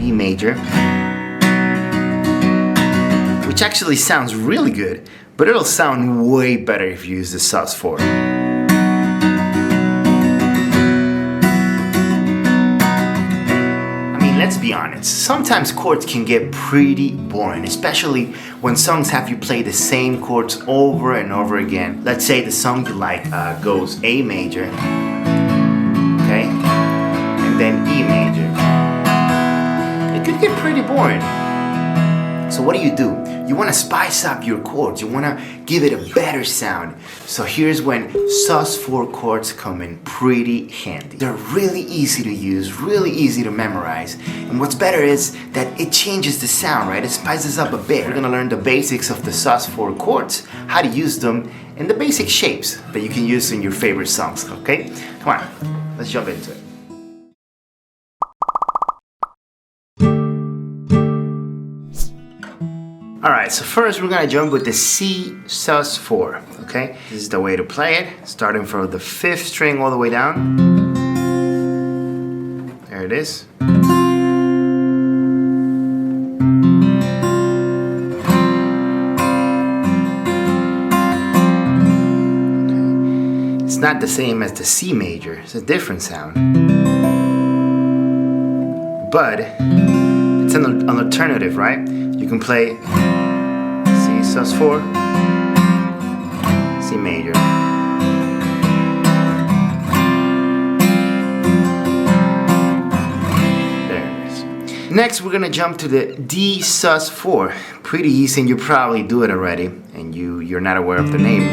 B major, which actually sounds really good, but it'll sound way better if you use the sus4. Let's be honest, sometimes chords can get pretty boring, especially when songs have you play the same chords over and over again. Let's say the song you like goes A major, okay, and then E major. It could get pretty boring. So what do? You want to spice up your chords, you want to give it a better sound. So here's when sus4 chords come in pretty handy. They're really easy to use, really easy to memorize. And what's better is that it changes the sound, right? It spices up a bit. We're going to learn the basics of the sus4 chords, how to use them, and the basic shapes that you can use in your favorite songs, okay? Come on, let's jump into it. Alright, so first we're gonna jump with the C sus4, okay? This is the way to play it, starting from the 5th string all the way down. There it is. Okay. It's not the same as the C major, it's a different sound. But it's an alternative, right? You can play C sus4, C major. There it is. Next we're gonna jump to the D sus4. Pretty easy, and you probably do it already, and you're not aware of the name.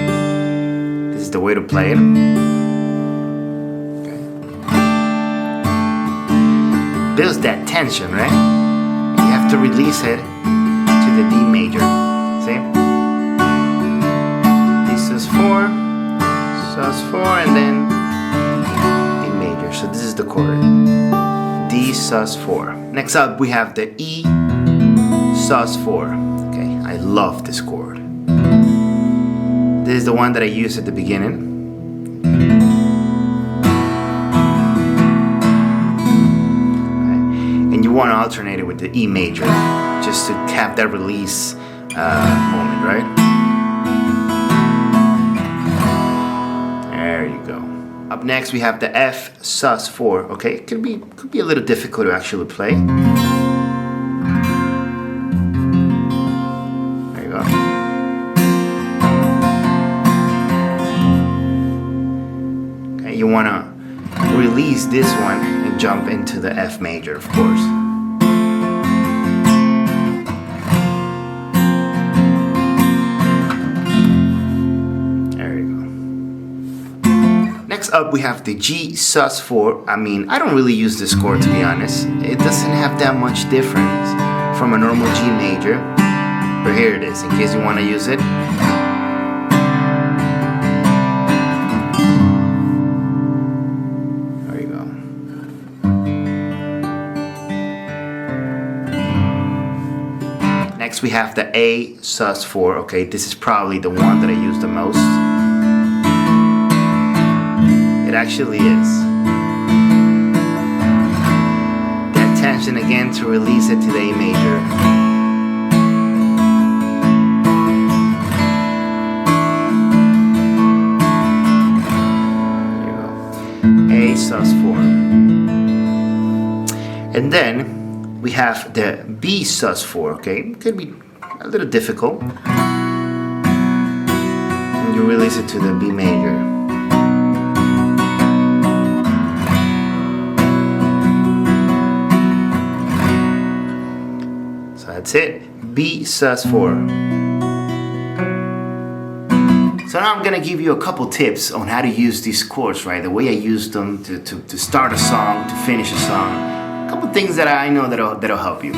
This is the way to play it. Okay. Builds that tension, right? You have to release it to the D major. See? D sus4, sus4, and then D major. So this is the chord. D sus4. Next up we have the E sus4. Okay, I love this chord. This is the one that I used at the beginning. You want to alternate it with the E major just to have that release moment, right? There you go. Up next we have the F sus4. Okay, it could be a little difficult to actually play. There you go. Okay, you want to release this one and jump into the F major, of course. There you go. Next up we have the G sus4. I mean, I don't really use this chord, to be honest. It doesn't have that much difference from a normal G major. But here it is, in case you want to use it. Next we have the A sus4. Okay, this is probably the one that I use the most. It actually is. That tension again to release it to the A major. There you go. A sus4. And then we have the B sus4, okay? It could be a little difficult. And you release it to the B major. So that's it, B sus4. So now I'm gonna give you a couple tips on how to use these chords, right? The way I use them to start a song, to finish a song. Couple things that I know that'll help you.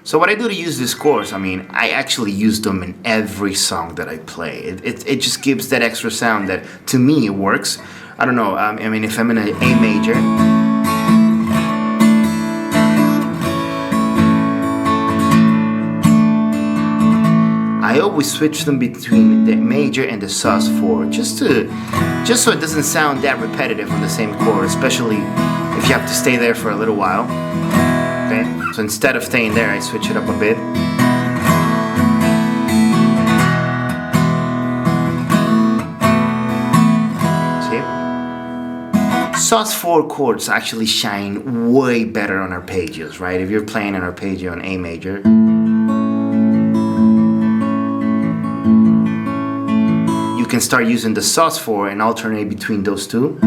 So what I do to use these chords, I mean, I actually use them in every song that I play. It just gives that extra sound that, to me, it works. I don't know, I mean, if I'm in an A major, I always switch them between the major and the sus4, just so it doesn't sound that repetitive on the same chord, especially if you have to stay there for a little while. Okay, so instead of staying there, I switch it up a bit. Sus4 chords actually shine way better on arpeggios, right? If you're playing an arpeggio on A major, you can start using the sus4 and alternate between those two.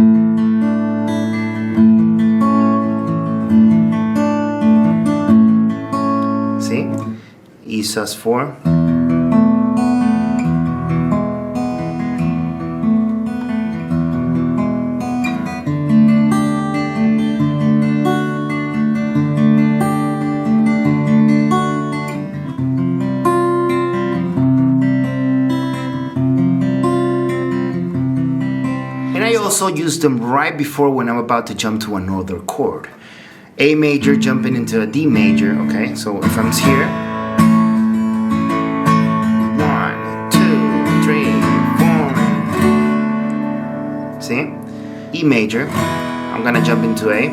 See? E sus4. I also use them right before when I'm about to jump to another chord. A major jumping into a D major, okay? So if I'm here, 1, 2, 3, 4. See? E major, I'm gonna jump into A.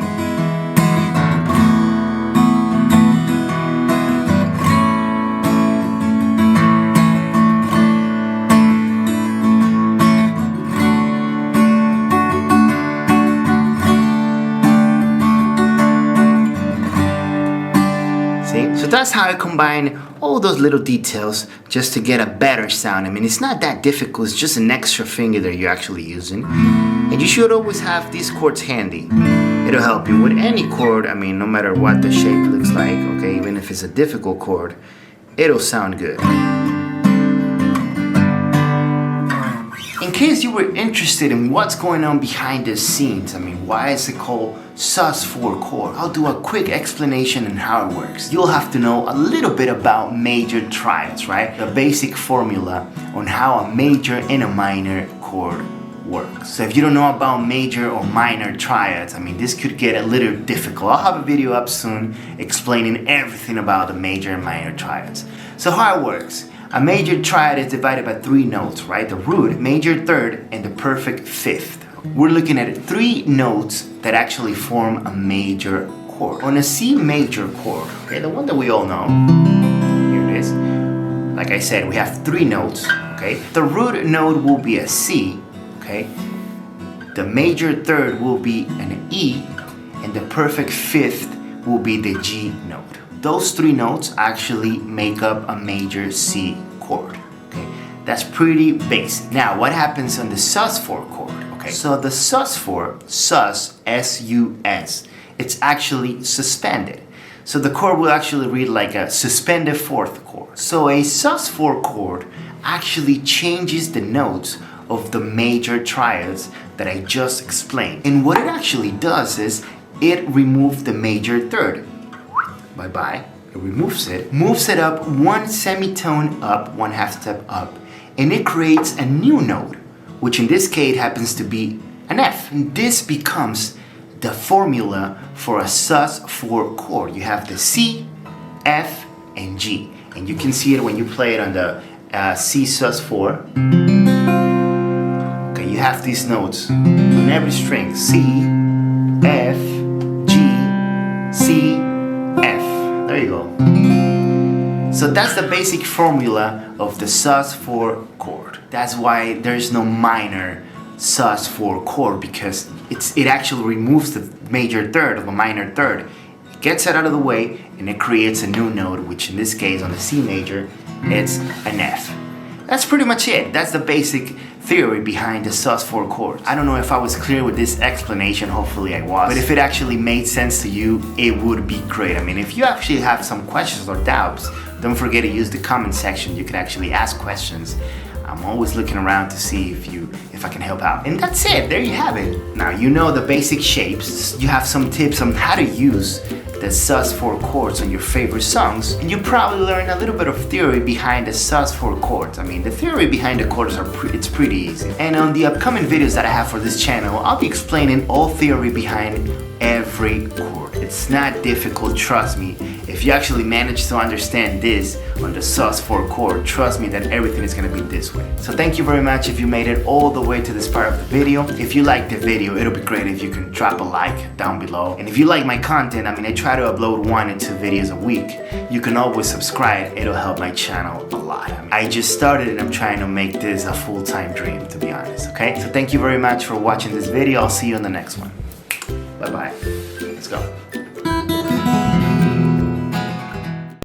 So that's how I combine all those little details just to get a better sound. I mean, it's not that difficult, it's just an extra finger that you're actually using. And you should always have these chords handy. It'll help you with any chord, I mean, no matter what the shape looks like, okay? Even if it's a difficult chord, it'll sound good. In case you were interested in what's going on behind the scenes, I mean, why is it called sus4 chord? I'll do a quick explanation on how it works. You'll have to know a little bit about major triads, right? The basic formula on how a major and a minor chord works. So if you don't know about major or minor triads, I mean, this could get a little difficult. I'll have a video up soon explaining everything about the major and minor triads. So how it works. A major triad is divided by 3 notes, right? The root, major third, and the perfect fifth. We're looking at 3 notes that actually form a major chord. On a C major chord, okay, the one that we all know, here it is. Like I said, we have 3 notes, okay? The root note will be a C, okay? The major third will be an E, and the perfect fifth will be the G note. Those 3 notes actually make up a major C chord. Okay, that's pretty basic. Now, what happens on the sus4 chord? Okay, so the sus4, sus, S-U-S, it's actually suspended. So the chord will actually read like a suspended 4th chord. So a sus4 chord actually changes the notes of the major triads that I just explained. And what it actually does is it removes the major third. Bye-bye, it removes it, moves it up 1 semitone up, 1/2 step up, and it creates a new note, which in this case happens to be an F. And this becomes the formula for a sus4 chord. You have the C, F, and G. And you can see it when you play it on the C sus4. Okay, you have these notes on every string, C, F, G, C, there you go. So that's the basic formula of the sus4 chord. That's why there's no minor sus4 chord, because it actually removes the major third of a minor third. It gets it out of the way and it creates a new note, which in this case on the C major, it's an F. That's pretty much it. That's the basic theory behind the sus4 chord. I don't know if I was clear with this explanation, hopefully I was. But if it actually made sense to you, it would be great. I mean, if you actually have some questions or doubts, don't forget to use the comment section. You can actually ask questions. I'm always looking around to see if I can help out. And that's it, there you have it. Now you know the basic shapes. You have some tips on how to use the sus4 chords on your favorite songs, and you probably learn a little bit of theory behind the sus4 chords. I mean, the theory behind the chords it's pretty easy. And on the upcoming videos that I have for this channel, I'll be explaining all theory behind every chord. It's not difficult, trust me. If you actually manage to understand this on the sus4 chord, trust me that everything is gonna be this way. So thank you very much if you made it all the way to this part of the video. If you liked the video, it'll be great if you can drop a like down below. And if you like my content, I try to upload 1 or 2 videos a week. You can always subscribe, it'll help my channel a lot. I just started and I'm trying to make this a full-time dream, to be honest, okay? So thank you very much for watching this video. I'll see you in the next one. Bye-bye. Let's go.